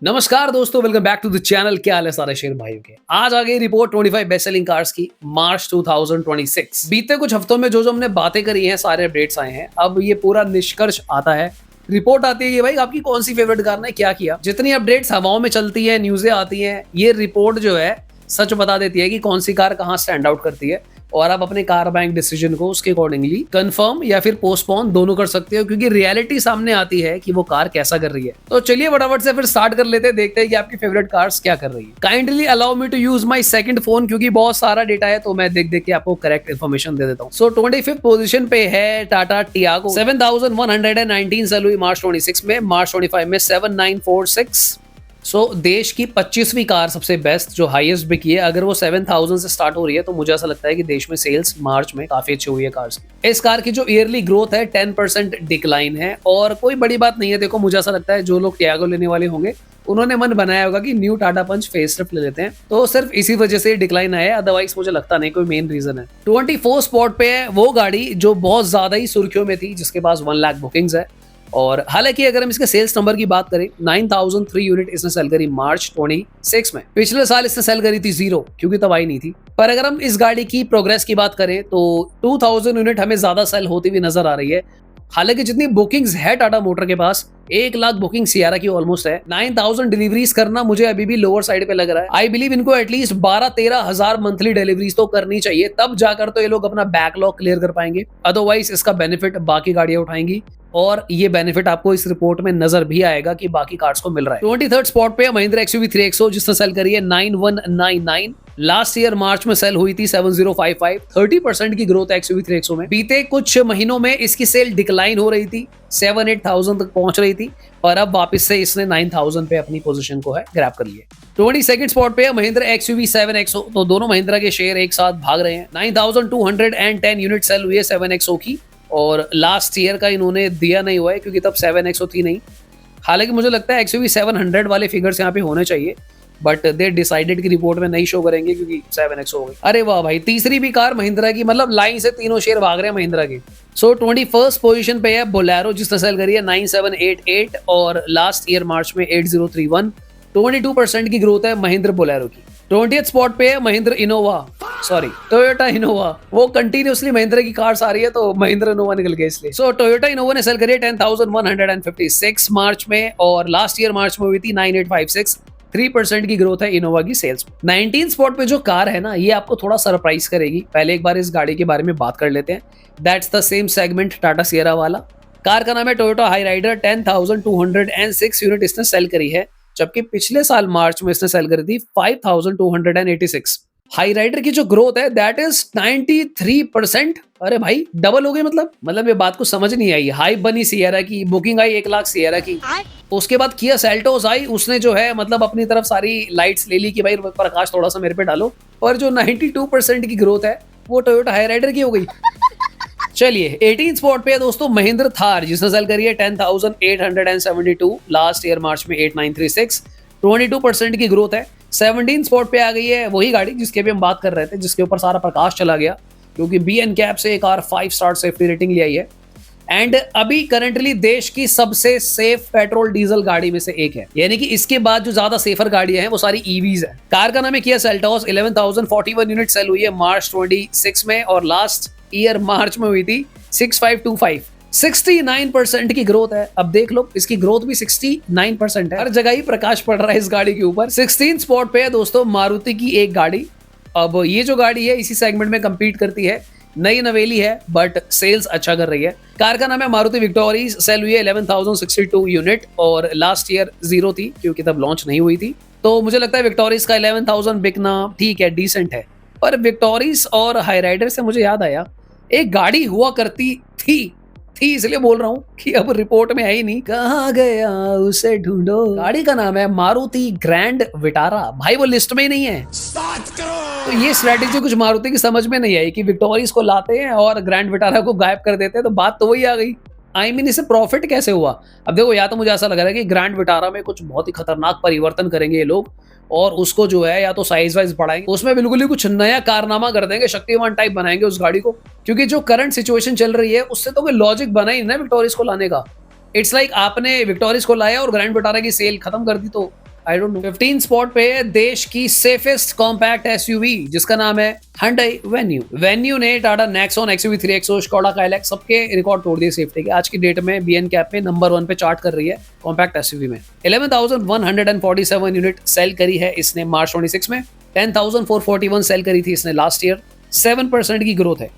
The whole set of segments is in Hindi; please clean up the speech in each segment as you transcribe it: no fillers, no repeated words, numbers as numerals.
नमस्कार दोस्तों, welcome back to the channel. क्या हाल है सारे शेर भाइयों के। आज आ गई रिपोर्ट 25 बेस्ट सेलिंग कार्स की मार्च 2026। बीते कुछ हफ्तों में जो हमने बातें करी हैं, सारे अपडेट्स आए हैं। अब ये पूरा निष्कर्ष आता है, रिपोर्ट आती है कि भाई आपकी कौन सी फेवरेट कार ने क्या किया। जितनी अपडेट्स हवाओं में चलती है, न्यूज़ें आती हैं, ये रिपोर्ट जो है सच बता देती है कि कौन सी कार कहाँ स्टैंड आउट करती है और आप अपने कार बैंक डिसीजन को उसके अकॉर्डिंगली कंफर्म या फिर पोस्टपोन दोनों कर सकते हो, क्योंकि रियलिटी सामने आती है कि वो कार कैसा कर रही है। तो चलिए फटाफट से फिर स्टार्ट कर लेते हैं, देखते हैं कि आपकी फेवरेट कार्स क्या कर रही है। Kindly allow me to use my second phone, क्योंकि बहुत सारा डेटा है तो मैं देख देख के आपको करेक्ट इन्फॉर्मेशन दे देता हूँ। सो 25th पोजीशन पे है टाटा टियागो। 7119 सेल हुई मार्च 26 में। मार्च 25 में 7946। देश की 25वीं कार सबसे बेस्ट जो हाईएस्ट बिकी है। अगर वो 7000 से स्टार्ट हो रही है तो मुझे ऐसा लगता है कि देश में सेल्स मार्च में काफी अच्छी हुई है कार्स की। इस कार की जो ईयरली ग्रोथ है 10% डिक्लाइन है और कोई बड़ी बात नहीं है। देखो, मुझे ऐसा लगता है जो लोग टियागो लेने वाले होंगे उन्होंने मन बनाया होगा कि न्यू टाटा पंच फेसलिफ्ट ले लेते हैं, तो सिर्फ इसी वजह से डिक्लाइन आया है। अदरवाइज मुझे लगता नहीं कोई मेन रीजन है। 24 स्पॉट पे है वो गाड़ी जो बहुत ज्यादा ही सुर्खियों में थी, जिसके पास 1 लाख बुकिंग्स है। और हालांकि अगर हम इसके सेल्स नंबर की बात करें, 9003 यूनिट इसने सेल करी मार्च 26 में। पिछले साल इसने सेल करी थी 0, क्योंकि तब आई नहीं थी। पर अगर हम इस गाड़ी की प्रोग्रेस की बात करें तो 2000 यूनिट हमें ज्यादा सेल होती हुई नजर आ रही है। हालांकि जितनी बुकिंग्स है टाटा मोटर के पास, 1 लाख बुकिंग सियारा की ऑलमोस्ट है। 9000 डिलीवरीज करना मुझे अभी भी लोअर साइड पे लग रहा है। आई बिलीव इनको एटलीस्ट 12-13 हजार मंथली डिलीवरीज तो करनी चाहिए, तब जाकर तो ये लोग अपना बैकलॉग क्लियर कर पाएंगे। अदरवाइज इसका बेनिफिट बाकी गाड़ियां उठाएंगी और ये बेनिफिट आपको इस रिपोर्ट में नजर भी आएगा कि बाकी कार्स को मिल रहा है। 23rd स्पॉट पे महिंद्रा XUV 3XO, जिसने सेल करी है 9199। लास्ट ईयर मार्च में सेल हुई थी 7055। 30% की ग्रोथ है XUV 3XO में। बीते कुछ महीनों में इसकी सेल डिक्लाइन हो रही थी, 7-8,000 तक पहुंच रही थी, और अब वापस से इसने 9000 पे अपनी पोजीशन को है ग्रैब कर लिया। 22nd स्पॉट पे है महिंद्रा XUV 7XO। तो दोनों महिंद्रा के शेयर एक साथ भाग रहे हैं। 9210 यूनिट सेल हुई है 7XO की, और लास्ट ईयर का इन्होंने दिया नहीं हुआ है क्योंकि तब 7XO थी नहीं। हालांकि मुझे लगता है XUV 700 वाले फिगर्स यहाँ पे होने चाहिए, बट दे डिसाइडेड की रिपोर्ट में नहीं शो करेंगे क्योंकि 7XO हो गई। अरे वाह भाई, तीसरी भी कार महिंद्रा की, मतलब लाइन से तीनों शेयर भाग रहे हैं महिंद्रा के। 21st पोजीशन पे है बोलेरो, जिसने सेल करी है 9788 और लास्ट ईयर मार्च में 8031। 22% की ग्रोथ है महिंद्रा बोलेरो की। 20th स्पॉट पे है Mahindra Innova, sorry Toyota Innova. वो कंटिन्यूसली महिंद्रा की कार्स आ रही है तो महिंद्रा इनोवा निकल गया इसलिए। टोयोटा इनोवा ने सेल करी है 10,156 मार्च में, और लास्ट ईयर मार्च में हुई थी 9856। 3% की ग्रोथ है इनोवा की सेल्स। 19 स्पॉट पे जो कार है ना, ये आपको थोड़ा सरप्राइज करेगी। पहले एक बार इस गाड़ी के बारे में बात कर लेते हैं। That's the same segment Tata Sierra वाला। कार का नाम है टोयोटा हाई राइडर। 10,206 यूनिट इसने सेल करी है, जबकि पिछले साल मार्च में इसने सेल करी थी 5,286। हाई राइडर की जो ग्रोथ है दैट इज 93%। अरे भाई, डबल हो गई। मतलब ये बात को समझ नहीं आई। हाई बनी सियरा की, बुकिंग आई 1 लाख सियरा की। उसके बाद किया सेल्टोस आई, उसने जो है मतलब अपनी तरफ सारी लाइट्स ले ली कि भाई प्रकाश थोड़ा सा मेरे पे डालो, और जो 92% की ग्रोथ है वो टोयोटा हाई राइडर की हो गई। चलिए 18 स्पॉट पे है दोस्तों महिंद्रा थार, जिसने सेल करी है 10,872। लास्ट ईयर मार्च में 8936। 22% की ग्रोथ है। 17 स्पॉट पे आ गई है वही गाड़ी जिसके भी हम बात कर रहे थे, जिसके ऊपर सारा प्रकाश चला गया, क्योंकि BNCAP से एक कार 5 स्टार सेफ्टी रेटिंग ले आई है। एंड अभी करंटली देश की सबसे सेफ पेट्रोल डीजल गाड़ी में से एक है, यानी कि इसके बाद जो ज्यादा सेफर गाड़ियां हैं वो सारी EVs है। कार का नाम है किया सेल्टोस। 11,041 यूनिट सेल हुई है मार्च 26 में, और लास्ट ईयर मार्च में हुई थी 6525। 69% की ग्रोथ है। अब देख लो, इसकी ग्रोथ भी 69% है। हर जगह ही प्रकाश पड़ रहा है इस गाड़ी के ऊपर। 16 स्पॉट पे है दोस्तों मारुति की एक गाड़ी। अब ये जो गाड़ी है इसी सेगमेंट में कंपीट करती है। नई नवेली है बट सेल्स अच्छा कर रही है। कार का नाम है मारुति विक्टोरीज। सेल हुई है 11,062 यूनिट, और लास्ट ईयर 0 थी क्योंकि तब लॉन्च नहीं हुई थी। तो मुझे लगता है विक्टोरीज का 11,000 बिकना ठीक है, डिसेंट है। पर विक्टोरीज और हाई राइडर से मुझे याद आया, एक गाड़ी हुआ करती थी इसलिए बोल रहा हूँ कि अब रिपोर्ट में है ही नहीं। कहाँ गया उसे ढूंढो। गाड़ी का नाम है मारुति ग्रैंड विटारा। भाई वो लिस्ट में ही नहीं है। तो ये स्ट्रेटेजी कुछ मारुति की समझ में नहीं आई कि विक्टोरीज को लाते हैं और ग्रैंड विटारा को गायब कर देते हैं, तो बात तो वही आ गई। आई मीन इससे प्रॉफिट कैसे हुआ। अब देखो, या तो मुझे ऐसा लग रहा है कि ग्रैंड विटारा में कुछ बहुत ही खतरनाक परिवर्तन करेंगे ये लोग, और उसको जो है या तो साइज वाइज बढ़ाएंगे, उसमें बिल्कुल ही कुछ नया कारनामा कर देंगे, शक्तिमान टाइप बनाएंगे उस गाड़ी को। क्योंकि जो करंट सिचुएशन चल रही है उससे तो कोई लॉजिक बना ही ना विक्टोरियस को लाने का। इट्स लाइक आपने विक्टोरियस को लाया और ग्रैंड विटारा की सेल खत्म कर दी, तो आई डोंट नो। 15 स्पॉट पे है देश की सेफेस्ट कॉम्पैक्ट एसयूवी जिसका नाम है Hyundai Venue। Venue ने Tata Nexon, XUV 3XO, Skoda Kylaq सबके रिकॉर्ड तोड़ दिए सेफ्टी के। आज की डेट में बीएन कैप में नंबर 1 पे चार्ट कर रही है कॉम्पैक्ट एसयूवी में। 11,147 यूनिट सेल करी है इसने मार्च 26 में। 10,441 सेल करी थी इसने लास्ट ईयर। 7% की ग्रोथ है।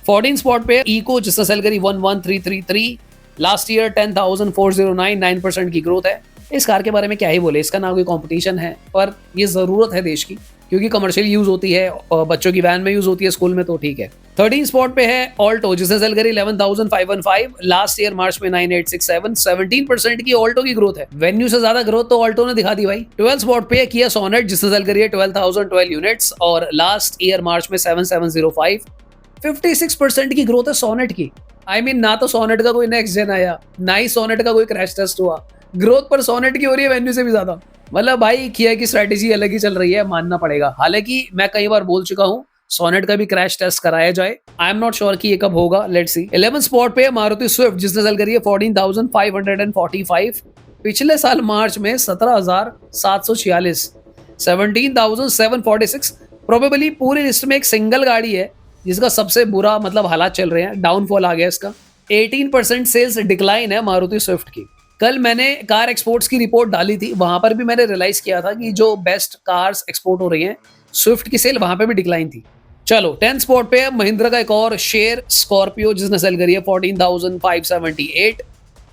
14 स्पॉट पे इको जिसने सेल करी 11,333 लास्ट ईयर। 10,409 9% की ग्रोथ है। इस कार के बारे में क्या ही बोले, इसका ना कोई कंपटीशन है पर ये जरूरत है देश की क्योंकि कमर्शियल यूज होती है और बच्चों की वैन में यूज होती है, स्कूल में, तो ठीक है। 13 स्पॉट पे है ऑल्टो जिसने सेल करी 11,515 लास्ट ईयर मार्च में। 9,867 17% की ऑल्टो की ग्रोथ है। वेन्यू से ज्यादा ग्रोथ तो ऑल्टो ने दिखा दी भाई। 12 स्पॉट पे है किया सोनेट जिसने सेल करी है 12,012 यूनिट्स और लास्ट ईयर मार्च में 7,705। 56% की ग्रोथ है सोनेट की। आई मीन ना तो सोनेट का कोई नेक्स्ट जेन आया, ना ही सोनेट का कोई क्रैश टेस्ट हुआ, ग्रोथ पर सोनेट की हो रही है वेन्यू से भी ज्यादा। मतलब भाई किया की स्ट्रेटेजी अलग ही चल रही है, मानना पड़ेगा। हालांकि मैं कई बार बोल चुका हूं सोनेट का भी क्रैश टेस्ट कराया जाए। आई एम नॉट श्योर कि ये कब होगा, लेट्स सी। 11 स्पॉट पे मारुति स्विफ्ट जिसने सेल करी है 14,545 पिछले साल मार्च में। 17,746 17,746 प्रोबेबली पूरी लिस्ट में एक सिंगल गाड़ी है जिसका सबसे बुरा मतलब हालात चल रहे हैं, डाउनफॉल आ गया इसका। 18% सेल्स डिक्लाइन है मारुति स्विफ्ट की। कल मैंने कार एक्सपोर्ट्स की रिपोर्ट डाली थी, वहां पर भी मैंने रियलाइज किया था कि जो बेस्ट कार्स एक्सपोर्ट हो रही हैं स्विफ्ट की सेल वहां पे भी डिक्लाइन थी। चलो 10 स्पॉट पे महिंद्रा का एक और शेयर स्कॉर्पियो जिसने सेल करी है 14,578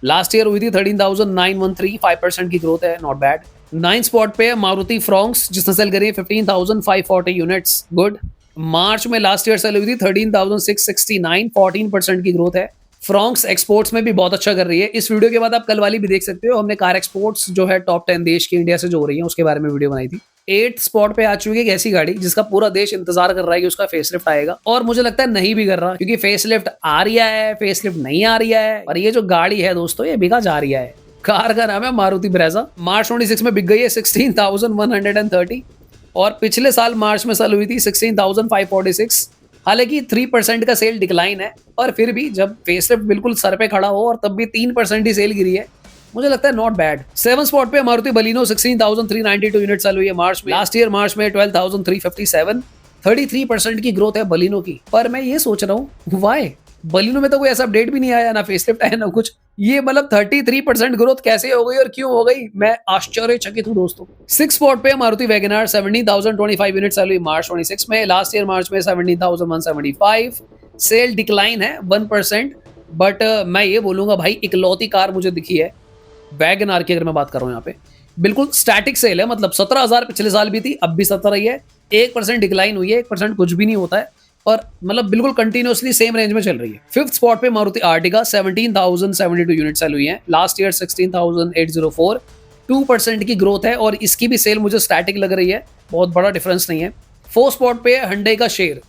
लास्ट ईयर हुई थी 13,913 5% की ग्रोथ है, नॉट बैड। 9 स्पॉट पे मारुति फ्रॉन्क्स जिसने सेल करी है 15,540 यूनिट्स, गुड। मार्च में लास्ट ईयर सेल हुई थी 13,669 14% की ग्रोथ है। फ्रॉन्क्स एक्सपोर्ट्स में भी बहुत अच्छा कर रही है। इस वीडियो के बाद आप कल वाली भी देख सकते हो, हमने कार एक्सपोर्ट्स जो है टॉप 10 देश की इंडिया से जो हो रही है उसके बारे में वीडियो बनाई थी। 8 स्पॉट पे आ चुकी है एक ऐसी गाड़ी जिसका पूरा देश इंतजार कर रहा है कि उसका फेसलिफ्ट आएगा, और मुझे लगता है नहीं भी कर रहा क्योंकि फेसलिफ्ट आ रही है, फेसलिफ्ट नहीं आ रही है, और ये जो गाड़ी है दोस्तों ये बिका जा रही है। कार का नाम है मारुति ब्रेजा। मार्च 26 में बिक गई है 16,130 और पिछले साल मार्च में सेल हुई थी 16,546। हालांकि 3% का सेल डिक्लाइन है, और फिर भी जब फेसलिफ्ट बिल्कुल सर पे खड़ा हो और तब भी 3% ही सेल गिरी है, मुझे लगता है नॉट बैड। 7 स्पॉट पे मारुति बलिनो 16,392 यूनिट सेल हुई है मार्च में। लास्ट ईयर मार्च में 12,357 33% की ग्रोथ है बलिनो की। पर मैं ये सोच रहा हूँ वाई बलिनो में तो कोई ऐसा अपडेट भी नहीं आया, ना फेसलिफ्ट आया, ना कुछ। ये मतलब 33% ग्रोथ कैसे हो गई और क्यों हो गई, मैं आश्चर्यचकित हूँ दोस्तों। 6 स्पॉट पे मारुति वैगनआर 17,025 यूनिट सेल हुई मार्च 26 में। लास्ट ईयर मार्च में 17,175 सेल डिक्लाइन है 1%। बट मैं ये बोलूंगा भाई इकलौती कार मुझे दिखी है वैगनआर की, अगर मैं बात कर रहा हूँ यहाँ पे बिल्कुल स्टैटिक सेल है। मतलब 17,000 पिछले साल भी थी, अब भी 17 ही है। 1% डिक्लाइन हुई है, 1% कुछ भी नहीं होता है, और मतलब बिल्कुल कंटिन्यूअसली सेम रेंज में चल रही है। 5th स्पॉट पे मारुति आर्टिगा 17,072 यूनिट सेल हुई है। लास्ट ईयर 16,804 2% की ग्रोथ है, और इसकी भी सेल मुझे स्टैटिक लग रही है, बहुत बड़ा डिफरेंस नहीं है। 4th स्पॉट पे Hyundai का शेर,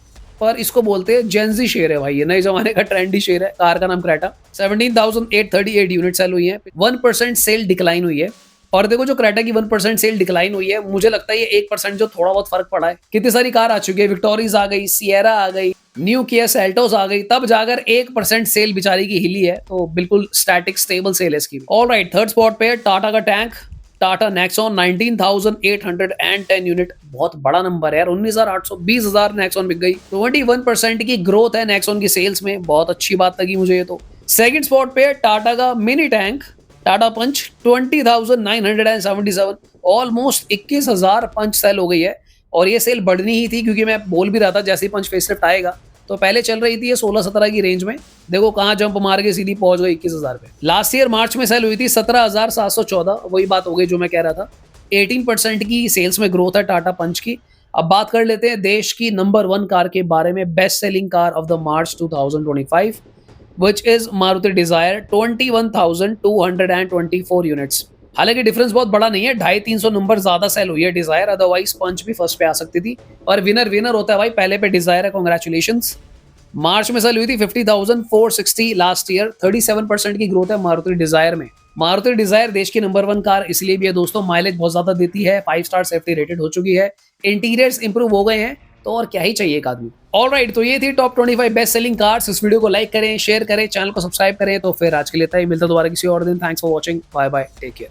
पर इसको बोलते हैं जेंजी शेर है भाई, ये नए जमाने का ट्रेंडी शेर है। कार का नाम क्रेटा 17,838 यूनिट सेल हुई है। 1% सेल डिक्लाइन हुई है। और देखो जो क्रेटा की 1% सेल डिक्लाइन हुई है, मुझे लगता है ये 1% जो थोड़ा बहुत फर्क पड़ा है। कितनी सारी कार आ चुकी है, विक्टोरीज आ गई, सिएरा आ गई, न्यू किया सेल्टोस आ गई, तब जाकर 1% सेल बेचारी की हिली है। तो बिल्कुल स्टैटिक स्टेबल सेल है इसकी। ऑलराइट 3rd स्पॉट पे टाटा का टैंक टाटा नेक्सॉन 19,810 यूनिट, बहुत बड़ा नंबर है यार। 19,800 20,000 नेक्सॉन बिक गई। 21% की ग्रोथ है नेक्सॉन की सेल्स में, बहुत अच्छी बात लगी मुझे ये तो। 2nd स्पॉट पे टाटा का मिनी टैंक टाटा पंच 20,977 ऑलमोस्ट 21,000 पंच सेल हो गई है, और ये सेल बढ़नी ही थी क्योंकि मैं बोल भी रहा था जैसे ही पंच फेसलिफ्ट आएगा तो पहले चल रही थी ये 16-17 की रेंज में, देखो कहाँ जंप मार के सीधी पहुंच गई 21,000 पे। लास्ट ईयर मार्च में सेल हुई थी 17,714, वही बात हो गई जो मैं कह रहा था। 18% की सेल्स में ग्रोथ है टाटा पंच की। अब बात कर लेते हैं देश की नंबर 1 कार के बारे में, best selling car of the March 2025 which is Maruti Dzire 21,224 units. हालांकि डिफरेंस बहुत बड़ा नहीं है, 250-300 नंबर ज्यादा सेल हुई है डिजायर, अदरवाइज पंच भी फर्स्ट पे आ सकती थी, और विनर होता है भाई पहले पे डिजायर है, कांग्रेचुलेशंस। मार्च में सेल हुई थी 50,460 लास्ट ईयर, 37% की ग्रोथ है मारुति डिजायर में। मारुति डिजायर देश की नंबर 1 कार इसलिए भी है दोस्तों, माइलेज बहुत ज्यादा देती है, 5 स्टार सेफ्टी रेटेड हो चुकी है, इंटीरियर्स इंप्रूव हो गए हैं, तो और क्या ही चाहिए एक आदमी। ऑलराइट, तो ये थी टॉप 25 बेस्ट सेलिंग कार्स। इस वीडियो को लाइक करें, शेयर करें, चैनल को सब्सक्राइब करें। तो फिर आज के लिए मिलता दोबारा किसी और दिन। Thanks for watching, bye bye, take care.